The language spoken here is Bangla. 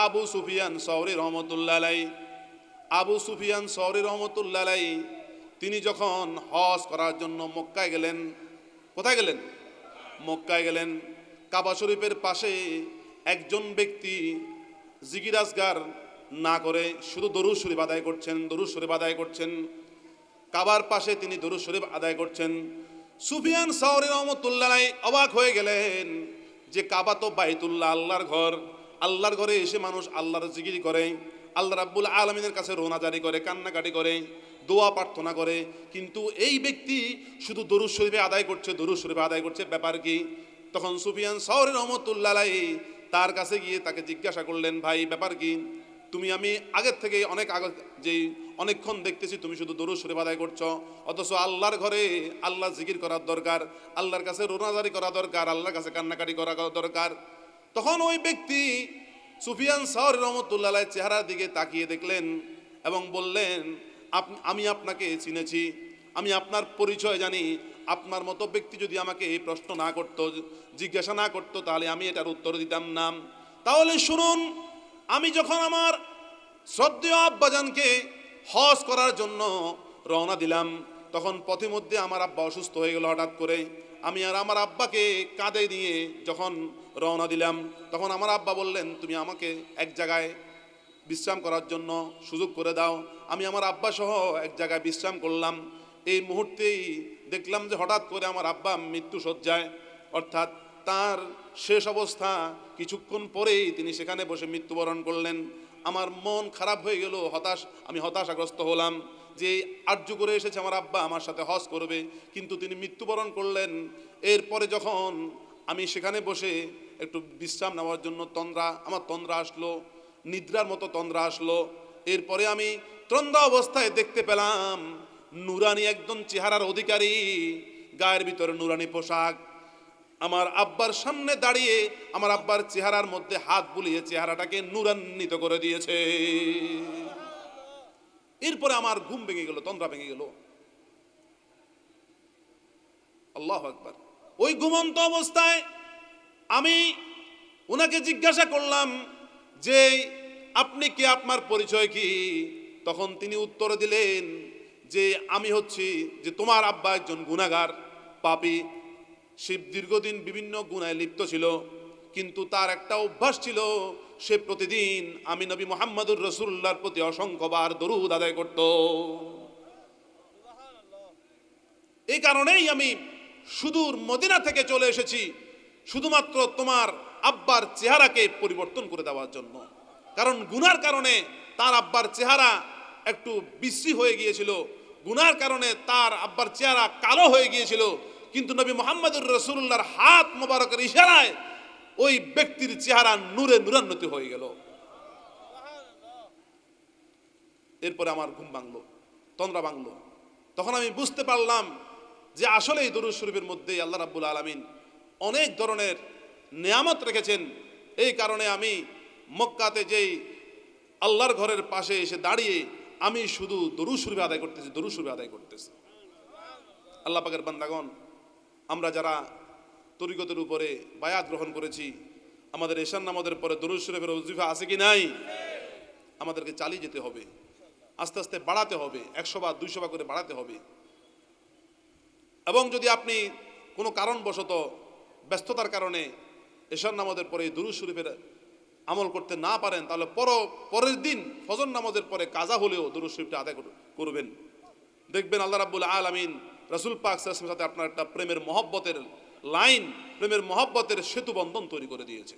আবু সুফিয়ান সওরি রহমতুল্লাহ আলাইহি, আবু সুফিয়ান সওরি রহমতুল্লাহ আলাইহি তিনি যখন হজ করার জন্য মক্কায় গেলেন, কোথায় গেলেন? মক্কায় গেলেন। কাবা শরীফের পাশে একজন ব্যক্তি জিকির আজগার না করে শুধু দরুদ শরীফ আদায় করছেন, দরুদ শরীফ আদায় করছেন। কাবার পাশে তিনি দরুদ শরীফ আদায় করছেন। সুফিয়ান সওরি রহমতুল্লাহ আলাইহি অবাক হয়ে গেলেন যে কাবা তো বাইতুল্লাহ, আল্লাহর ঘর, আল্লাহর ঘরে এসে মানুষ আল্লাহর জিকির করে, আল্লাহ রাব্বুল আলামিনের কাছে রোনা জারি করে, কান্নাকাটি করে, দোয়া প্রার্থনা করে, কিন্তু এই ব্যক্তি শুধু দরুদ শরীফে আদায় করছে, দরুদ শরীফে আদায় করছে, ব্যাপার কি? তখন সুফিয়ান সওরি রহমতুল্লাহ আলাইহি তার কাছে গিয়ে তাকে জিজ্ঞাসা করলেন, ভাই ব্যাপার কি? তুমি আমি আগের থেকে অনেকক্ষণ দেখতেছি তুমি শুধু দরুদ শরীফ আদায় করছো, অথচ আল্লাহর ঘরে আল্লাহ জিকির করার দরকার, আল্লাহর কাছে রোনাজারি করা দরকার, আল্লাহর কাছে কান্নাকাটি করা দরকার। তখন ওই ব্যক্তি সুফিয়ান সওরি রহমতুল্লাহ আলাইহির চেহারার দিকে তাকিয়ে দেখলেন এবং বললেন, আমি আপনাকে চিনেছি, আমি আপনার পরিচয় জানি, আপনার মতো ব্যক্তি যদি আমাকে এই প্রশ্ন না করতো, জিজ্ঞাসা না করতো, তাহলে আমি এটার উত্তর দিতাম না। তাহলে শুনুন, আমি যখন আমার শ্রদ্ধেয় আব্বাজানকে হজ করার জন্য রওনা দিলাম, তখন পথে মধ্যে আমার আব্বা অসুস্থ হয়ে গেল হঠাৎ করে। আমি আর আমার আব্বাকে কাঁধে নিয়ে যখন রওনা দিলাম, তখন আমার আব্বা বললেন, তুমি আমাকে এক জায়গায় বিশ্রাম করার জন্য সুযোগ করে দাও। আমি আমার আব্বা সহ এক জায়গায় বিশ্রাম করলাম। এই মুহূর্তেই দেখলাম যে হঠাৎ করে আমার আব্বা মৃত্যু শয্যায়, অর্থাৎ তার শেষ অবস্থা, কিছুক্ষণ পরেই তিনি সেখানে বসে মৃত্যুবরণ করলেন। আমার মন খারাপ হয়ে গেল, আমি হতাশাগ্রস্ত হলাম যে আর্য করে এসেছে আমার আব্বা আমার সাথে হজ করবে, কিন্তু তিনি মৃত্যুবরণ করলেন। এরপরে যখন আমি সেখানে বসে একটু বিশ্রাম নেওয়ার জন্য আমার তন্দ্রা আসলো, নিদ্রার মতো তন্দ্রা আসলো। এরপরে আমি তন্দ্রা অবস্থায় দেখতে পেলাম নুরানি একজন চেহারার অধিকারী, গায়ের ভিতরে নুরানি পোশাক, আমার আব্বার সামনে দাঁড়িয়ে আমার আব্বার চেহারার মধ্যে হাত বুলিয়ে চেহারাটাকে নুরান্বিত করে দিয়েছে। এরপরে আমার ঘুম ভেঙে গেল, তন্দ্রা ভেঙে গেল। আল্লাহু আকবার। ওই ঘুমন্ত অবস্থায় আমি ওনাকে জিজ্ঞাসা করলাম যে আপনি কি, আপনার পরিচয় কি? তখন তিনি উত্তর দিলেন যে আমি হচ্ছি যে তোমার আব্বা একজন গুনাহগার, পাপী, সে দীর্ঘদিন বিভিন্ন গুনাহে লিপ্ত ছিল, কিন্তু তার একটা অভ্যাস ছিল, সে প্রতিদিন আমি নবী মুহাম্মদুর রাসূলুল্লাহর প্রতি অসংখ্যবার দরুদ আদায় করত। এই কারণেই আমি সুদূর মদিনা থেকে চলে এসেছি শুধুমাত্র তোমার আব্বার চেহারাকে পরিবর্তন করে দেওয়ার জন্য। কারণ গুনার কারণে তার আব্বার চেহারা একটু বিশ্রী হয়ে গিয়েছিল, গুনার কারণে তার আব্বার চেহারা কালো হয়ে গিয়েছিল, কিন্তু নবী মুহাম্মদুর রাসূলুল্লাহর হাত মোবারকের ইশারায় ওই ব্যক্তির চেহারা নূরে নূরান্বিত হয়ে গেল। এরপরে আমার ঘুম ভাঙলো, তন্দ্রা ভাঙলো। তখন আমি বুঝতে পারলাম যে আসলে এই দরুদ শরীফের মধ্যে আল্লাহ রাব্বুল আলামিন অনেক ধরনের নিয়ামত রেখেছেন। এই কারণে আমি মক্কাতে যেই আল্লাহর ঘরের পাশে এসে দাঁড়িয়ে আমি শুধু দরুদ শরীফ আদায় করতেছি, দরুদ শরীফ আদায় করতেছি। আল্লাহ পাকের বান্দাগণ, আমরা যারা তরিকতের উপরে বায়াত গ্রহণ করেছি, আমাদের এশার নামাজের পরে দরুদ শরীফের ওজিফা আছে কি নাই? আমাদেরকে চালিয়ে যেতে হবে, আস্তে আস্তে বাড়াতে হবে, 100 বার 200 বার করে বাড়াতে হবে। এবং যদি আপনি কোনো কারণবশত ব্যস্ততার কারণে এশার নামাজের পরে দরুদ শরীফের আমল করতে না পারেন, তাহলে পরের দিন ফজর নামাজের পরে কাজা হলেও দরুদ শরীফটা আদায় করবেন। দেখবেন আল্লাহ রাব্বুল আলামিন রাসূল পাক সাল্লাল্লাহু আলাইহি ওয়াসাল্লামের সাথে আপনার একটা প্রেমের মহব্বতের লাইন, প্রেমের মহব্বতের সেতু বন্ধন তৈরি করে দিয়েছে।